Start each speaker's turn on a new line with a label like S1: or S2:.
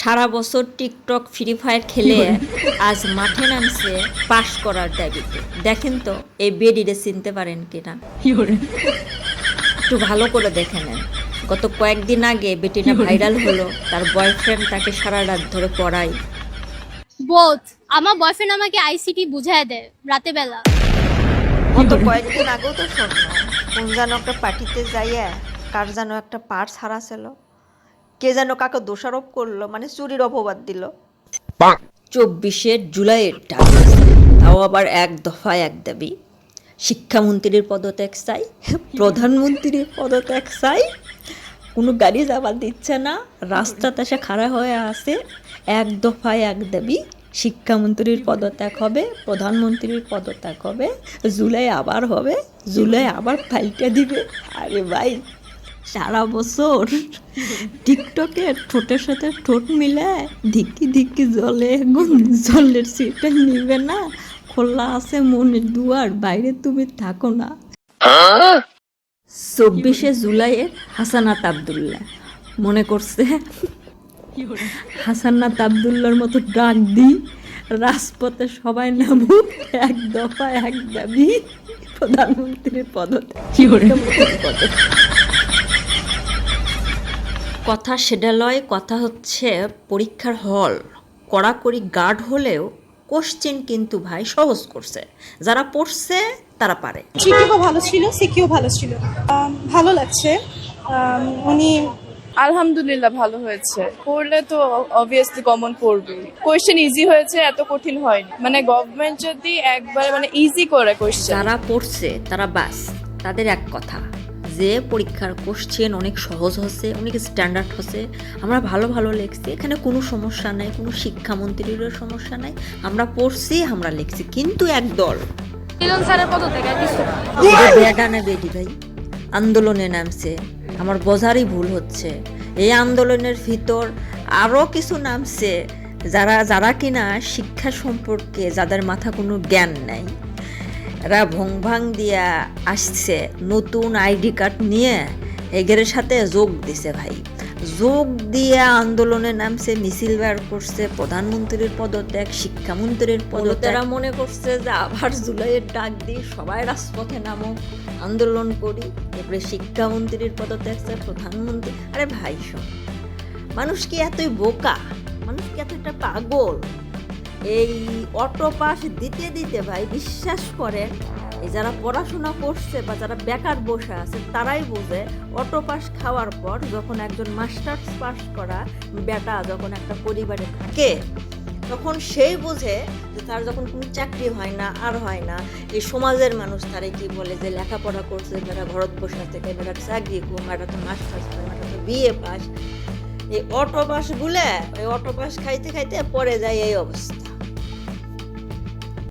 S1: সারা বছর TikTok free fire খেলে আজ মাঠে নামছে পাস করার দাবিতে। দেখেন তো এই বেডিরে চিনতে পারেন কিনা, একটু ভালো করে দেখে নেন। গত কয়েকদিন আগে বেটিটা ভাইরাল হলো, তার বয়ফ্রেন্ড তাকে সারা রাত ধরে পড়ায়।
S2: বোথ। আমার বয়ফ্রেন্ড আমাকে আইসিটি বুঝায় দেয় রাতে বেলা।
S3: গত কয়েকদিন আগেও তো শুনলাম কোন যেন একটা পার্টিতে যাইয়া কার যেন একটা পার্স হারাছিল, কে যেন কাকে দোষারোপ করলো, মানে চুরির অপবাদ দিল।
S1: 24শে জুলাইয়ের ডাক, তাও আবার এক দফায় এক দাবি। শিক্ষামন্ত্রীর পদত্যাগ চাই, প্রধানমন্ত্রীর পদত্যাগ চাই। কোনো গাড়ি যাবার দিচ্ছে না, রাস্তাতে এসে খাড়া হয়ে আছে। এক দফায় এক দাবি, শিক্ষামন্ত্রীর পদত্যাগ হবে, প্রধানমন্ত্রীর পদত্যাগ হবে, জুলাই আবার হবে, জুলাই আবার পাল্টে দিবে। আরে ভাই, সারা বছর টিকটকে ঠোঁটের সাথে ঠোঁট মিলায় ধিক্কি ধিক্কি জলে জলের সিটে নিবে না। খোলা আছে মনের দুয়ার, বাইরে তুমি থাকো না। 24শে জুলাইয়ের হাসানাত আবদুল্লাহ মনে করছে হাসানাত আবদুল্লার মতো ডাক দিই, রাজপথে সবাই নামুক, এক দফা এক দাবি, প্রধানমন্ত্রীর পদত্যাগ। কথা সেটা লয়, কথা হচ্ছে পরীক্ষার হল কড়াকড়ি গার্ড হলেও কোশ্চেন কিন্তু ভাই সহজ করছে। যারা পড়ছে তারা পারে।
S4: জিকেও ভালো ছিল, সিকিও ভালো ছিল, ভালো লাগছে। উনি
S5: আলহামদুলিল্লাহ ভালো হয়েছে। পড়লে তো অবভিয়াসলি কমন পড়বে। কোয়েশ্চেন ইজি হয়েছে, এত কঠিন হয়নি। মানে গভর্নমেন্ট যদি একবার মানে ইজি করে কোয়েশ্চেন,
S1: যারা পড়ছে তারা বাস, তাদের এক কথা যে পরীক্ষার কোশ্চেন অনেক সহজ হচ্ছে, অনেক স্ট্যান্ডার্ড হচ্ছে, আমরা ভালো ভালো লিখছি, এখানে কোনো সমস্যা নাই, কোনো শিক্ষামন্ত্রীরও সমস্যা নাই, আমরা পড়ছি, আমরা লিখছি। কিন্তু এক দল বেডানে বেডি ভাই আন্দোলনে নামছে। আমার বোঝারই ভুল হচ্ছে, এই আন্দোলনের ভিতর আরও কিছু নামছে যারা কিনা শিক্ষা সম্পর্কে যাদের মাথা কোনো জ্ঞান নাই। এরা ভং ভাং দিয়া আসছে, নতুন আইডি কার্ড নিয়ে এগের সাথে যোগ দিছে ভাই। যোগ দিয়ে আন্দোলনে নামছে, মিছিল বের করছে, প্রধানমন্ত্রীর পদত্যাগ, শিক্ষামন্ত্রীর পদত্যাগ। এরা মনে করছে যে আবার জুলাইয়ের ডাক দিয়ে সবাই রাজপথে নামো, আন্দোলন করি, এরপরে শিক্ষামন্ত্রীর পদত্যাগ চাই, প্রধানমন্ত্রী। আরে ভাই শোন, মানুষ কি এতই বোকা? মানুষ কি এতটা পাগল? এই অটো পাস দিতে দিতে ভাই বিশ্বাস করেন, এই যারা পড়াশোনা করছে বা যারা বেকার বসে আছে তারাই বোঝে, অটো পাস খাওয়ার পর যখন একজন মাস্টার্স পাস করা বেটা যখন একটা পরিবারে থাকে, তখন সেই বোঝে যে তার যখন কোনো চাকরি হয় না, আর হয় না, এই সমাজের মানুষ তারে কি বলে যে লেখাপড়া করছে, যারা ঘরত বসে থেকে বেটার চাকরি, মেয়েটা তো মাস্টার্স, মেয়েটা তো বিএ পাস। এই অটো পাস গুলে, ওই অটো পাস খাইতে খাইতে পরে যায় এই অবস্থা।